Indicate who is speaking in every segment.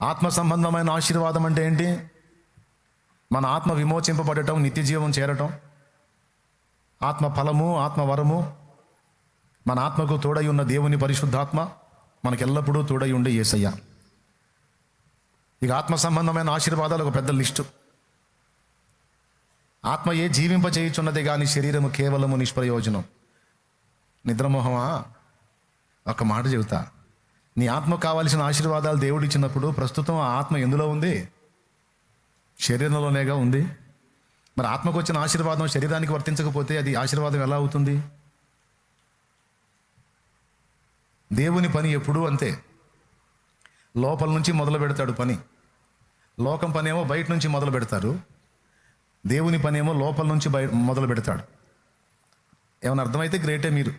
Speaker 1: ఆత్మ సంబంధమైన ఆశీర్వాదం అంటే ఏంటి? మన ఆత్మ విమోచింపబడటం, నిత్య జీవం చేరటం, ఆత్మ ఫలము, ఆత్మ వరము, మన ఆత్మకు తోడై ఉన్న దేవుని పరిశుద్ధాత్మ, మనకెల్లప్పుడూ తోడై ఉండే యేసయ్య. ఇక ఆత్మ సంబంధమైన ఆశీర్వాదాలు ఒక పెద్ద లిస్టు. ఆత్మయే జీవింపచేయుచున్నదే కానీ శరీరము కేవలము నిష్ప్రయోజనం. నిద్రమోహమా? ఒక మాట చెబుతా, నీ ఆత్మకు కావాల్సిన ఆశీర్వాదాలు దేవుడు ఇచ్చినప్పుడు ప్రస్తుతం ఆ ఆత్మ ఎందులో ఉంది? శరీరంలోనేగా ఉంది. మరి ఆత్మకు వచ్చిన ఆశీర్వాదం శరీరానికి వర్తించకపోతే అది ఆశీర్వాదం ఎలా అవుతుంది? దేవుని పని ఎప్పుడూ అంతే, లోపల నుంచి మొదలు పెడతాడు పని. లోకం పనేమో బయట నుంచి మొదలు పెడతారు, దేవుని పనేమో లోపల నుంచి మొదలు పెడతాడు. ఏమైనా అర్థమైతే గ్రేటే మీరు.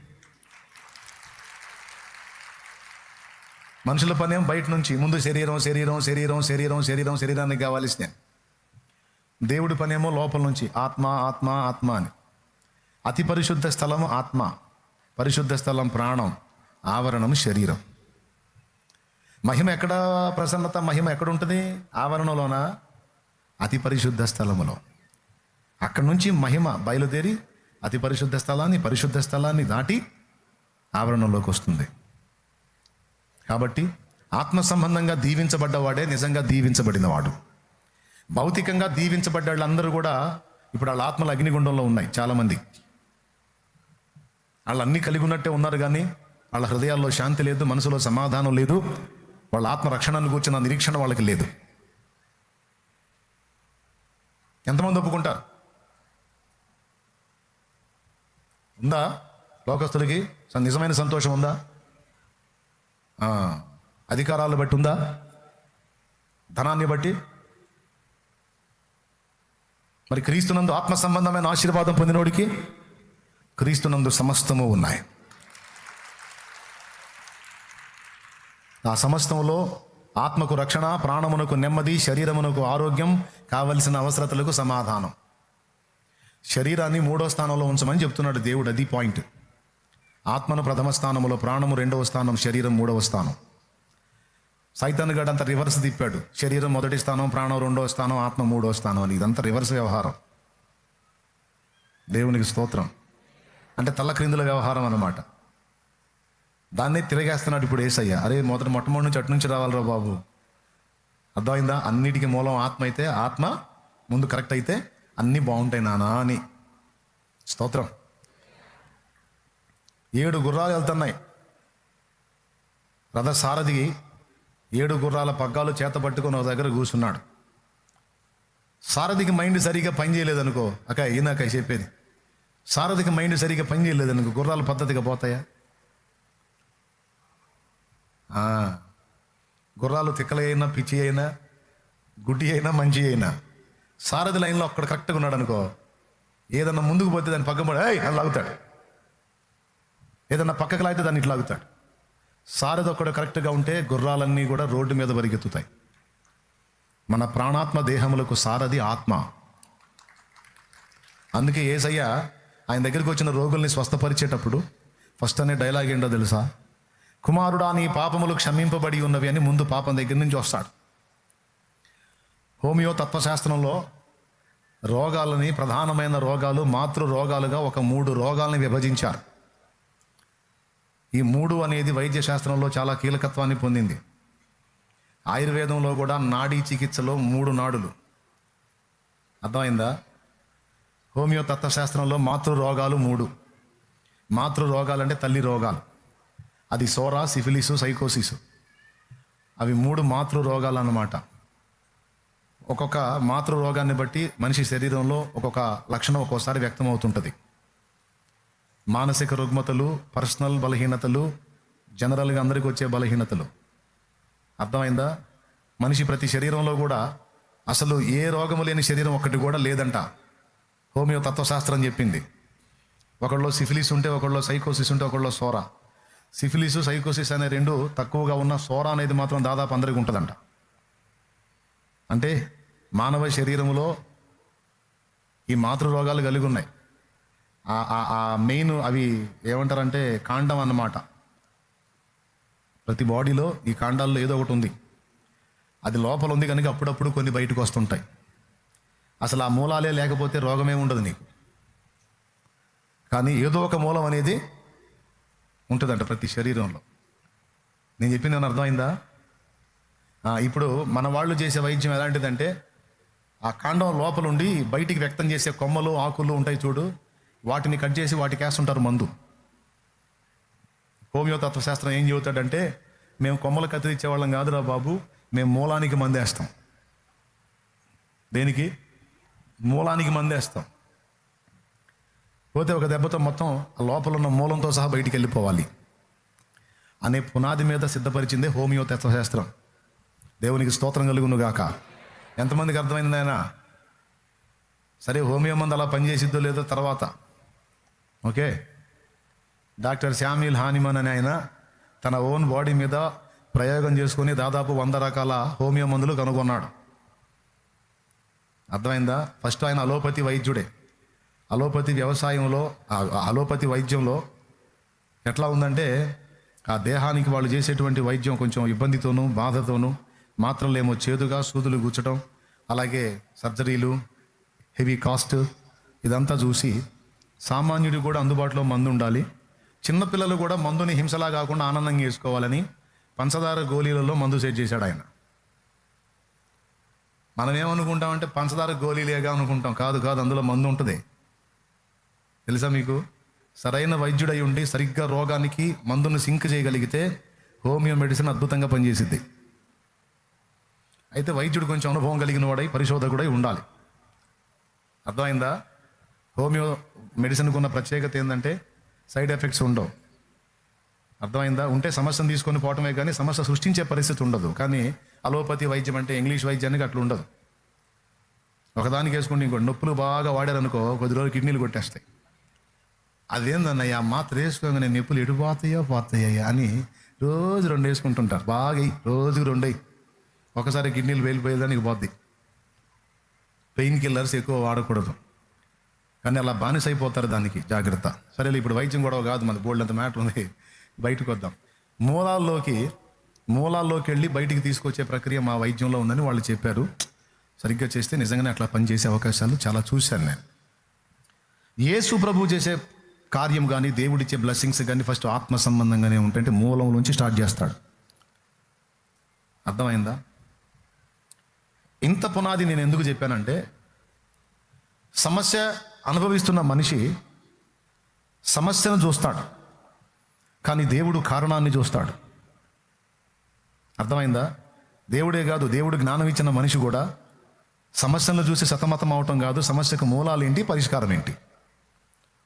Speaker 1: మనుషుల పనేమో బయట నుంచి, ముందు శరీరం శరీరం శరీరం శరీరం శరీరం శరీరానికి కావాల్సిన. దేవుడి పనేమో లోపల నుంచి, ఆత్మ ఆత్మ ఆత్మ అని. అతి పరిశుద్ధ స్థలం ఆత్మ, పరిశుద్ధ స్థలం ప్రాణం, ఆవరణం శరీరం. మహిమ ఎక్కడ? ప్రసన్నత మహిమ ఎక్కడ ఉంటుంది? ఆవరణలోనా? అతి పరిశుద్ధ స్థలములో. అక్కడి నుంచి మహిమ బయలుదేరి అతి పరిశుద్ధ స్థలాన్ని దాటి ఆవరణలోకి వస్తుంది. కాబట్టి ఆత్మ సంబంధంగా దీవించబడ్డవాడే నిజంగా దీవించబడినవాడు. భౌతికంగా దీవించబడ్డ వాళ్ళందరూ కూడా ఇప్పుడు వాళ్ళ ఆత్మలు అగ్నిగుండంలో ఉన్నాయి. చాలామంది వాళ్ళు అన్నీ కలిగి ఉన్నట్టే ఉన్నారు, కానీ వాళ్ళ హృదయాల్లో శాంతి లేదు, మనసులో సమాధానం లేదు, వాళ్ళ ఆత్మ రక్షణను కూర్చున్న నిరీక్షణ వాళ్ళకి లేదు. ఎంతమంది ఒప్పుకుంటారు? ఉందా? లోకస్తులకి నిజమైన సంతోషం ఉందా? అధికారాలు బట్టి ఉందా? ధనాన్ని బట్టి? మరి క్రీస్తునందు ఆత్మ సంబంధమైన ఆశీర్వాదం పొందినోడికి క్రీస్తునందు సమస్తము ఉన్నాయి. ఆ సమస్తంలో ఆత్మకు రక్షణ, ప్రాణమునకు నెమ్మది, శరీరమునకు ఆరోగ్యం, కావలసిన అవసరతలకు సమాధానం. శరీరాన్ని 3వ స్థానంలో ఉంచమని చెప్తున్నాడు దేవుడు. అది పాయింట్. ఆత్మను ప్రథమ స్థానంలో, ప్రాణము 2వ స్థానం, శరీరం 3వ స్థానం. సైతాన్ గడు అంత రివర్స్ తిప్పాడు. శరీరం 1వ స్థానం, ప్రాణం 2వ స్థానం, ఆత్మ 3వ స్థానం అని. ఇదంతా రివర్స్ వ్యవహారం. దేవునికి స్తోత్రం. అంటే తల్ల క్రిందుల వ్యవహారం అన్నమాట. దాన్నే తిరగేస్తున్నాడు ఇప్పుడు యేసయ్య. అరే మొట్టమొదటి నుంచి అటు నుంచి రావాలిరా బాబు. అర్థమైందా? అన్నిటికీ మూలం ఆత్మ అయితే, ఆత్మ ముందు కరెక్ట్ అయితే అన్నీ బాగుంటాయి నానా అని. స్తోత్రం. 7 గుర్రాలు వెళ్తున్నాయి. రథ సారథి 7 గుర్రాల పగ్గాలు చేత పట్టుకొని ఒక దగ్గర కూర్చున్నాడు. సారథికి మైండ్ సరిగా పని చేయలేదనుకో, ఈయనక చెప్పేది, సారథికి మైండ్ సరిగా పని చేయలేదనుకో, గుర్రాలు పద్ధతిగా పోతాయా? గుర్రాలు తిక్కల అయినా, పిచ్చి అయినా, గుడ్డి అయినా, మంచి అయినా, సారథి లైన్లో అక్కడ కరెక్ట్గా ఉన్నాడు అనుకో, ఏదన్నా ముందుకు పోతే దాన్ని పక్కన పడి అని లాగుతాడు, ఏదన్నా పక్కకు లాగితే దాన్ని ఇట్లా లాగుతాడు. సారథి ఒక్కడు కరెక్ట్గా ఉంటే గుర్రాలన్నీ కూడా రోడ్డు మీద పరిగెత్తుతాయి. మన ప్రాణాత్మ దేహములకు సారథి ఆత్మ. అందుకే యేసయ్య ఆయన దగ్గరికి వచ్చిన రోగుల్ని స్వస్థపరిచేటప్పుడు ఫస్ట్ అనే డైలాగ్ ఏంటో తెలుసా? కుమారుడా, నీ పాపములు క్షమింపబడి ఉన్నవి అని ముందు పాపం దగ్గర నుంచి వస్తాడు. హోమియో తత్వశాస్త్రంలో రోగాలని, ప్రధానమైన రోగాలు, మాతృ రోగాలుగా ఒక 3 రోగాల్ని విభజించారు. ఈ 3 అనేది వైద్య శాస్త్రంలో చాలా కీలకత్వాన్ని పొందింది. ఆయుర్వేదంలో కూడా నాడీ చికిత్సలో 3 నాడులు. అర్థమైందా? హోమియో తత్వశాస్త్రంలో మాతృ రోగాలు 3. మాతృ రోగాలు అంటే తల్లి రోగాలు. అది సోరా, సిఫిలిసు, సైకోసిసు. అవి 3 మాతృ రోగాలు అన్నమాట. ఒక్కొక్క మాతృ రోగాన్ని బట్టి మనిషి శరీరంలో ఒక్కొక్క లక్షణం ఒక్కోసారి వ్యక్తం అవుతుంటుంది. మానసిక రుగ్మతలు, పర్సనల్ బలహీనతలు, జనరల్గా అందరికీ వచ్చే బలహీనతలు. అర్థమైందా? మనిషి ప్రతి శరీరంలో కూడా అసలు ఏ రోగము లేని శరీరం ఒక్కటి కూడా లేదంట. హోమియో తత్వశాస్త్రం చెప్పింది. ఒకళ్ళలో సిఫిలిస్ ఉంటే, ఒకళ్ళలో సైకోసిస్ ఉంటే, ఒకళ్ళలో సోరా. సిఫిలిసు, సైకోసిస్ అనే 2 తక్కువగా ఉన్న, సోరా అనేది మాత్రం దాదాపు అందరికీ ఉంటుందంట. అంటే మానవ శరీరంలో ఈ మాతృ రోగాలు కలిగి ఉన్నాయి. ఆ మెయిన్ అవి ఏమంటారంటే కాండం అన్నమాట. ప్రతి బాడీలో ఈ కాండాల్లో ఏదో ఒకటి ఉంది. అది లోపల ఉంది కనుక అప్పుడప్పుడు కొన్ని బయటకు వస్తుంటాయి. అసలు ఆ మూలాలే లేకపోతే రోగమే ఉండదు నీకు. కానీ ఏదో ఒక మూలం అనేది ఉంటుందంట ప్రతి శరీరంలో. నేను చెప్పింది ఏమైనా అర్థమైందా? ఇప్పుడు మన వాళ్ళు చేసే వైద్యం ఎలాంటిదంటే, ఆ కాండం లోపల ఉండి బయటికి వ్యక్తం చేసే కొమ్మలు ఆకులు ఉంటాయి చూడు, వాటిని కట్ చేసి వాటికి వేస్తుంటారు మందు. హోమియో తత్వశాస్త్రం ఏం చెబుతాడంటే, మేము కొమ్మలు కత్తిరించేవాళ్ళం కాదురా బాబు, మేము మూలానికి మందేస్తాం. దేనికి? మూలానికి మందేస్తాం. పోతే ఒక దెబ్బతో మొత్తం ఆ లోపల ఉన్న మూలంతో సహా బయటికి వెళ్ళిపోవాలి అనే పునాది మీద సిద్ధపరిచిందే హోమియో తత్వశాస్త్రం. దేవునికి స్తోత్రం కలుగును గాక. ఎంతమందికి అర్థమైంది ఆయన? సరే, హోమియో మందు అలా పనిచేసిద్దో లేదో తర్వాత. ఓకే, డాక్టర్ శామ్యూల్ హానిమన్ అనే ఆయన తన ఓన్ బాడీ మీద ప్రయోగం చేసుకొని దాదాపు 100 రకాల హోమియో మందులు కనుగొన్నాడు. అర్థమైందా? ఫస్ట్ ఆయన అలోపతి వైద్యుడే. అలోపతి వ్యవసాయంలో, అలోపతి వైద్యంలో ఎట్లా ఉందంటే, ఆ దేహానికి వాళ్ళు చేసేటువంటి వైద్యం కొంచెం ఇబ్బందితోనూ బాధతోనూ, మాత్రలేమో చేదుగా, సూదులు గుచ్చడం, అలాగే సర్జరీలు, హెవీ కాస్ట్, ఇదంతా చూసి సామాన్యుడికి కూడా అందుబాటులో మందు ఉండాలి, చిన్నపిల్లలు కూడా మందుని హింసలా కాకుండా ఆనందంగా చేసుకోవాలని పంచదార గోళీలలో మందు సెట్ చేశాడు ఆయన. మనం ఏమనుకుంటామంటే పంచదార గోళీలేగా అనుకుంటాం. కాదు కాదు, అందులో మందు ఉంటుంది. తెలుసా మీకు? సరైన వైద్యుడై ఉండి సరిగ్గా రోగానికి మందును సింక్ చేయగలిగితే హోమియో మెడిసిన్ అద్భుతంగా పనిచేసిద్ది. అయితే వైద్యుడు కొంచెం అనుభవం కలిగిన వాడై, పరిశోధకుడై ఉండాలి. అర్థమైందా? హోమియో మెడిసిన్కు ఉన్న ప్రత్యేకత ఏంటంటే సైడ్ ఎఫెక్ట్స్ ఉండవు. అర్థమైందా? ఉంటే సమస్యను తీసుకొని పోవటమే కానీ సమస్య సృష్టించే పరిస్థితి ఉండదు. కానీ అలోపతి వైద్యం అంటే ఇంగ్లీష్ వైద్యానికి అట్లా ఉండదు. ఒకదానికి వేసుకుంటే ఇంకోటి, నొప్పులు బాగా వాడారనుకో కొద్ది రోజులు కిడ్నీలు కొట్టేస్తాయి. అదేందన్నయ్య, మాత్ర వేసుకోగానే నొప్పులు ఎటు పోతాయ్యా అని రోజు 2 వేసుకుంటుంటారు. బాగా రోజుకి 2 ఒకసారి కిడ్నీలు వెళ్ళిపోయేదానికి పోద్ది. పెయిన్ కిల్లర్స్ ఎక్కువ వాడకూడదు, కానీ అలా బానిస అయిపోతారు. దానికి జాగ్రత్త. సరేలే, ఇప్పుడు వైద్యం గొడవ కాదు, మన బోల్డ్ అంత మ్యాటర్ ఉంది. బయటకు వద్దాం. మూలాల్లోకి వెళ్ళి బయటికి తీసుకొచ్చే ప్రక్రియ మా వైద్యంలో ఉందని వాళ్ళు చెప్పారు. సరిగ్గా చేస్తే నిజంగానే అట్లా పనిచేసే అవకాశాలు చాలా చూశాను నేను. యేసు ప్రభు చేసే కార్యం కానీ, దేవుడిచ్చే బ్లెస్సింగ్స్ కానీ ఫస్ట్ ఆత్మ సంబంధంగానే ఉంటాయంటే మూలం నుంచి స్టార్ట్ చేస్తాడు. అర్థమైందా? ఇంత పునాది నేను ఎందుకు చెప్పానంటే, సమస్య అనుభవిస్తున్న మనిషి సమస్యను చూస్తాడు, కానీ దేవుడు కారణాన్ని చూస్తాడు. అర్థమైందా? దేవుడే కాదు, దేవుడు జ్ఞానం ఇచ్చిన మనిషి కూడా సమస్యలను చూసి సతమతం అవటం కాదు, సమస్యకు మూలాలు ఏంటి, పరిష్కారం ఏంటి.